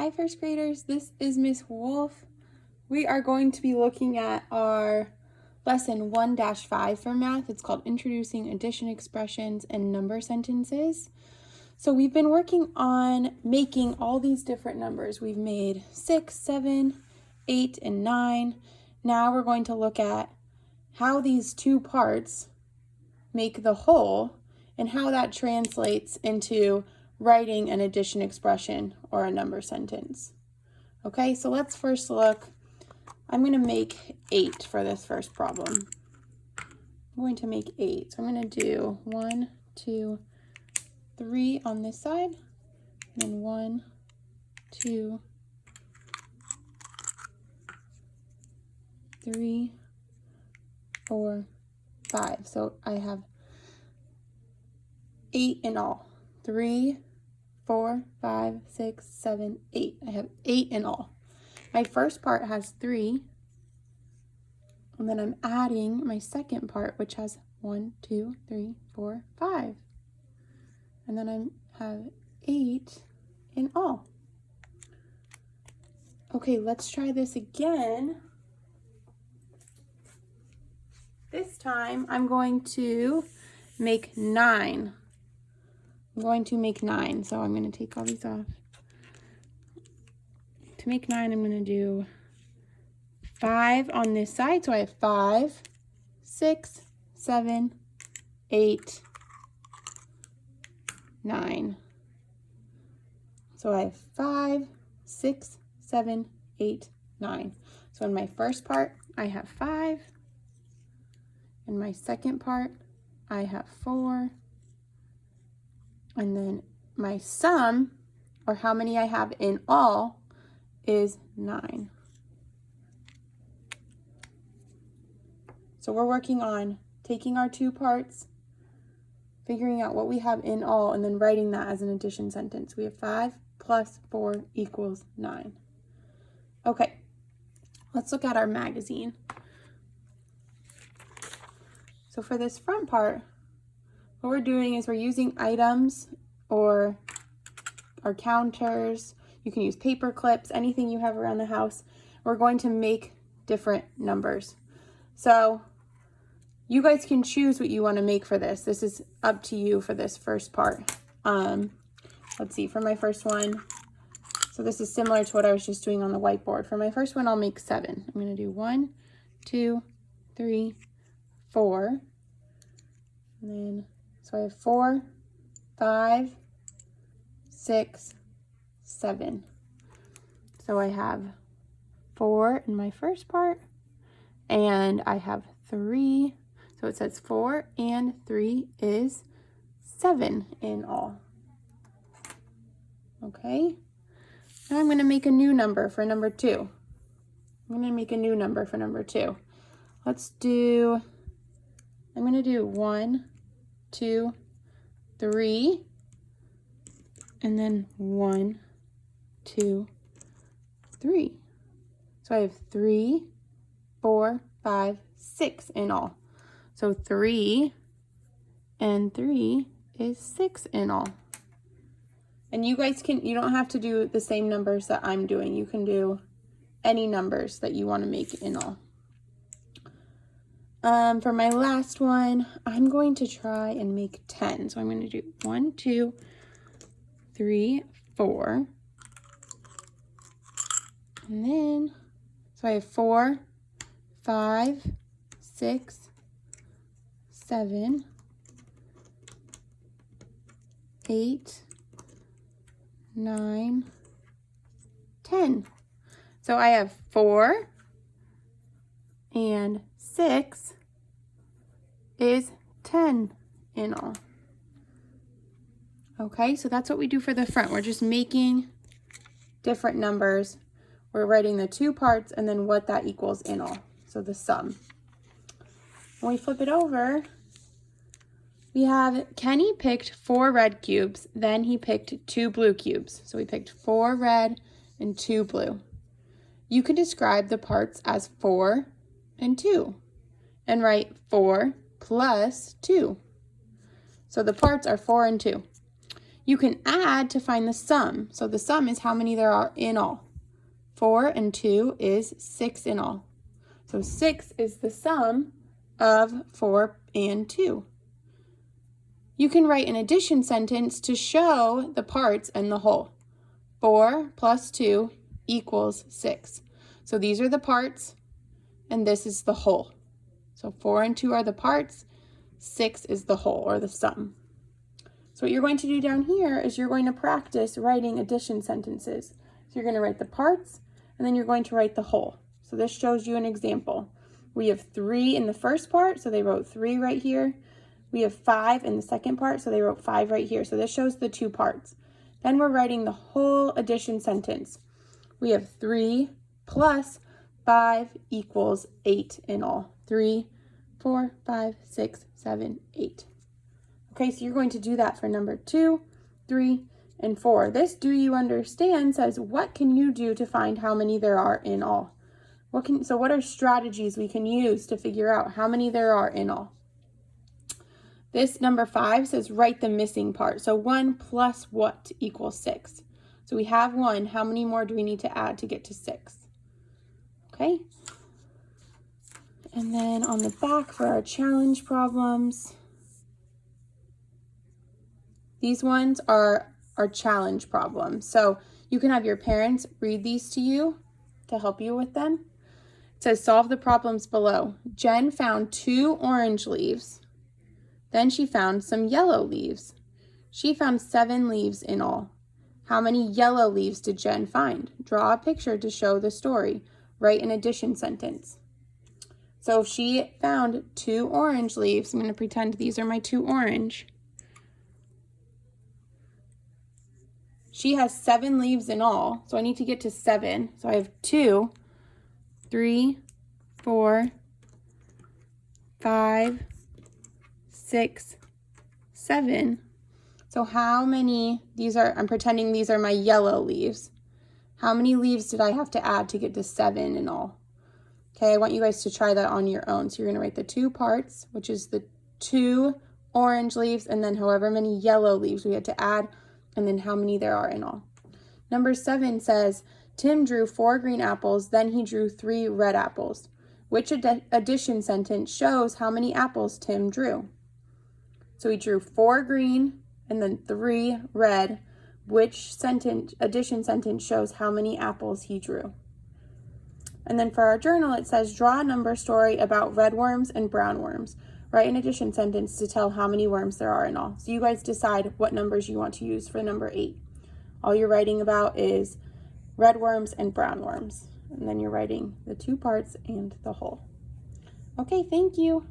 Hi first graders, this is Miss Wolf. We are going to be looking at our lesson 1-5 for math. It's called Introducing Addition Expressions and Number Sentences. So we've been working on making all these different numbers. We've made 6, 7, 8, and 9. Now we're going to look at how these two parts make the whole and how that translates into writing an addition expression or a number sentence. Okay, so let's first look. I'm going to make 8 for this first problem. I'm going to make 8. So I'm going to do 1, 2, 3 on this side, and then 1, 2, 3, 4, 5. So I have 8 in all. 3, 4, 5, 6, 7, 8. I have 8 in all. My first part has 3, and then I'm adding my second part, which has 1, 2, 3, 4, 5. And then I have 8 in all. Okay, let's try this again. This time I'm going to make 9. I'm going to make 9, so I'm going to take all these off. To make 9, I'm going to do 5 on this side, so I have 5, 6, 7, 8, 9. So I have 5, 6, 7, 8, 9. So in my first part, I have 5. In my second part, I have 4. And then my sum, or how many I have in all, is 9. So we're working on taking our two parts, figuring out what we have in all, and then writing that as an addition sentence. We have 5 plus 4 equals 9. Okay, let's look at our magazine. So for this front part, what we're doing is we're using items or our counters. You can use paper clips, anything you have around the house. We're going to make different numbers. So you guys can choose what you want to make for this. This is up to you for this first part. Let's see, for my first one. So this is similar to what I was just doing on the whiteboard. For my first one, I'll make 7. I'm going to do 1, 2, 3, 4. And then, so I have 4, 5, 6, 7. So I have 4 in my first part, and I have 3. So it says 4 and 3 is 7 in all. Okay. Now I'm going to make a new number for number 2. I'm going to make a new number for number 2. I'm going to do 1, 2, 3, and then 1, 2, 3. So I have 3, 4, 5, 6 in all. So 3 and 3 is 6 in all. And you guys you don't have to do the same numbers that I'm doing. You can do any numbers that you want to make in all. For my last one, I'm going to try and make 10. So I'm going to do 1, 2, 3, 4. And then, so I have 4, 5, 6, 7, 8, 9, 10. So I have 4 and 6 is 10 in all. Okay, so that's what we do for the front. We're just making different numbers. We're writing the two parts and then what that equals in all. So the sum. When we flip it over, we have Kenny picked 4 red cubes, then he picked 2 blue cubes. So we picked 4 red and 2 blue. You can describe the parts as 4 and 2 and write 4 plus 2. So the parts are 4 and 2. You can add to find the sum. So the sum is how many there are in all. 4 and 2 is 6 in all. So 6 is the sum of 4 and 2. You can write an addition sentence to show the parts and the whole. 4 plus 2 equals 6. So these are the parts, and this is the whole. So 4 and 2 are the parts, 6 is the whole, or the sum. So what you're going to do down here is you're going to practice writing addition sentences. So you're going to write the parts, and then you're going to write the whole. So this shows you an example. We have 3 in the first part, so they wrote 3 right here. We have 5 in the second part, so they wrote 5 right here. So this shows the 2 parts. Then we're writing the whole addition sentence. We have 3 plus 5 equals 8 in all. 3, 4, 5, 6, 7, 8. Okay, so you're going to do that for number 2, 3, and 4. This do you understand says, what can you do to find how many there are in all? So what are strategies we can use to figure out how many there are in all? This number 5 says, write the missing part. So 1 plus what equals 6? So we have 1. How many more do we need to add to get to 6? Okay. And then on the back for our challenge problems, these ones are our challenge problems. So you can have your parents read these to you to help you with them. It says, solve the problems below. Jen found 2 orange leaves. Then she found some yellow leaves. She found 7 leaves in all. How many yellow leaves did Jen find? Draw a picture to show the story. Write an addition sentence. So if she found 2 orange leaves, I'm going to pretend these are my 2 orange. She has 7 leaves in all, so I need to get to 7. So I have 2, 3, 4, 5, 6, 7. So how many, I'm pretending these are my yellow leaves. How many leaves did I have to add to get to 7 in all? Okay, I want you guys to try that on your own. So you're going to write the 2 parts, which is the 2 orange leaves, and then however many yellow leaves we had to add, and then how many there are in all. Number 7 says, Tim drew 4 green apples, then he drew 3 red apples. Which addition sentence shows how many apples Tim drew? So he drew 4 green and then 3 red. Which addition sentence shows how many apples he drew? And then for our journal, it says, draw a number story about red worms and brown worms. Write an addition sentence to tell how many worms there are in all. So you guys decide what numbers you want to use for number 8. All you're writing about is red worms and brown worms. And then you're writing the 2 parts and the whole. Okay, thank you.